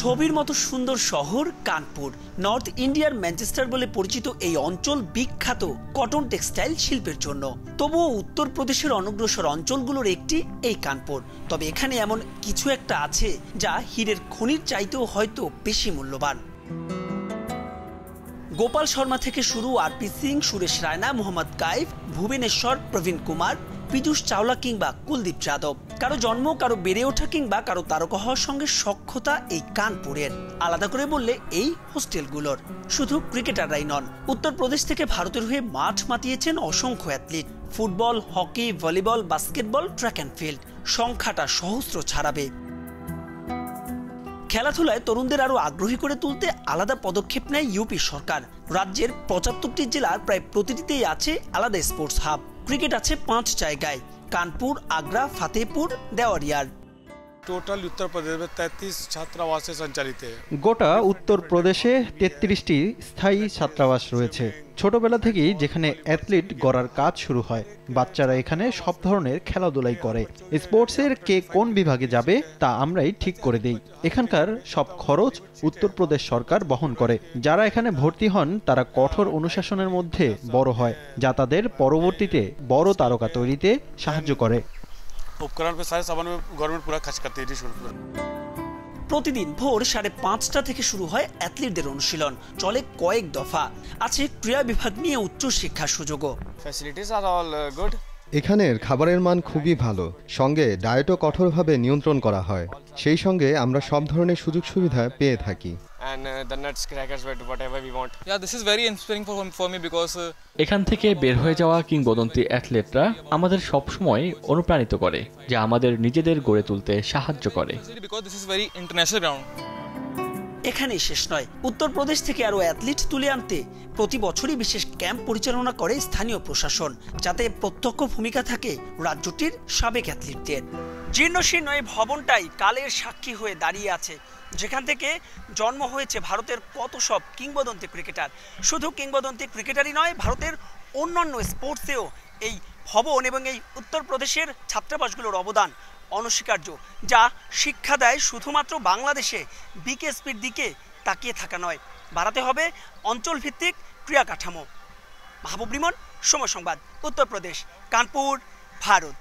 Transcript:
ছবির মতো সুন্দর শহর কানপুর। নর্থ ইন্ডিয়ার ম্যানচেস্টার বলে পরিচিত এই অঞ্চল বিখ্যাত কটন টেক্সটাইল শিল্পের জন্য। তবুও উত্তরপ্রদেশের অনগ্রসর অঞ্চলগুলোর একটি এই কানপুর। তবে এখানে এমন কিছু একটা আছে যা হীরের খনির চাইতেও হয়তো বেশি মূল্যবান। গোপাল শর্মা থেকে শুরু আরপি সিং, সুরেশ রায়না, মোহাম্মদ কাইফ, ভুবনেশ্বর, প্রবীণ কুমার, পীযূষ চাওলা কিংবা কুলদীপ যাদব, কারো জন্ম, কারো বেড়ে ওঠা কিংবা কারো তারকা হওয়ার সঙ্গে সখ্যতা এই কানপুরের। আলাদা করে বললে এই হোস্টেলগুলোর। শুধু ক্রিকেটাররাই নন, উত্তরপ্রদেশ থেকে ভারতের হয়ে মাঠ মাতিয়েছেন অসংখ্য athlete. Football, hockey, volleyball, basketball, track and field, সংখ্যাটা সহস্র ছাড়াবে। খেলাধুলায় তরুণদের আরো আগ্রহী করে তুলতে আলাদা পদক্ষেপ নেয় ইউপি সরকার। রাজ্যের ৭৫টি জেলার প্রায় প্রতিটিতেই আছে আলাদা স্পোর্টস হাব। ক্রিকেট আছে 5 জায়গায়: কানপুর, আগ্রা, ফতেহপুর, দেওয়ারিয়ার। টোটাল उत्तर प्रदेश में 33 छात्रावास संचालित है। গোটা উত্তরপ্রদেশে 33টি স্থায়ী ছাত্রাবাস রয়েছে। ছোটবেলা থেকেই যেখানে অ্যাথলিট গড়ার কাজ শুরু হয়। বাচ্চারা এখানে সব ধরনের খেলাধুলাই করে। স্পোর্টসের কে কোন বিভাগে যাবে তা আমরাই ঠিক করে দেই। এখানকার সব খরচ উত্তরপ্রদেশ সরকার বহন করে। যারা এখানে ভর্তি হন তারা কঠোর অনুশাসনের মধ্যে বড় হয়, যা তাদের পরবর্তীতে বড় তারকা তৈরিতে সাহায্য করে। उपकरण पे सारे सामान में गवर्नमेंट पूरा खर्च करती है। প্রতিদিন ভোর 5:30টা থেকে শুরু হয় অ্যাথলিটদের অনুশীলন। চলে কয়েক দফা। আছে ক্রীড়া বিভাগ নিয়ে উচ্চ শিক্ষার সুযোগও। ফ্যাসিলিটিস আর অল গুড। এখানের খাবারের মান খুবই ভালো, সঙ্গে ডায়েটও কঠোরভাবে নিয়ন্ত্রণ করা হয়। সেই সঙ্গে আমরা সব ধরনের সুযোগ সুবিধা পেয়ে থাকি। এখান থেকে বের হয়ে যাওয়া কিংবদন্তি অ্যাথলেটরা আমাদের সবসময় অনুপ্রাণিত করে, যা আমাদের নিজেদের গড়ে তুলতে সাহায্য করে। এখানেই শেষ নয়, উত্তরপ্রদেশ থেকে আরো অ্যাথলিট তুলে আনতে প্রতি বছরই বিশেষ ক্যাম্প পরিচালনা করে স্থানীয় প্রশাসন, যাতে প্রত্যক্ষ ভূমিকা থাকে রাজ্যটির সাবেক অ্যাথলিটদের। জীর্ণশীর্ণ এই ভবনটাই কালের সাক্ষী হয়ে দাঁড়িয়ে আছে, যেখান থেকে জন্ম হয়েছে ভারতের কত সব কিংবদন্তি ক্রিকেটার। শুধু কিংবদন্তি ক্রিকেটারই নয়, ভারতের অন্যান্য স্পোর্টসেও এই ভবন এবং এই উত্তরপ্রদেশের ছাত্রাবাসগুলোর অবদান অনস্বীকার্য, যা শিক্ষা দেয় শুধুমাত্র বাংলাদেশে বিকেএসপির দিকে তাকিয়ে থাকা নয়, বাড়াতে হবে অঞ্চলভিত্তিক ক্রিয়া কাঠামো। মাহবুব রিমন, সময় সংবাদ, উত্তরপ্রদেশ, কানপুর, ভারত।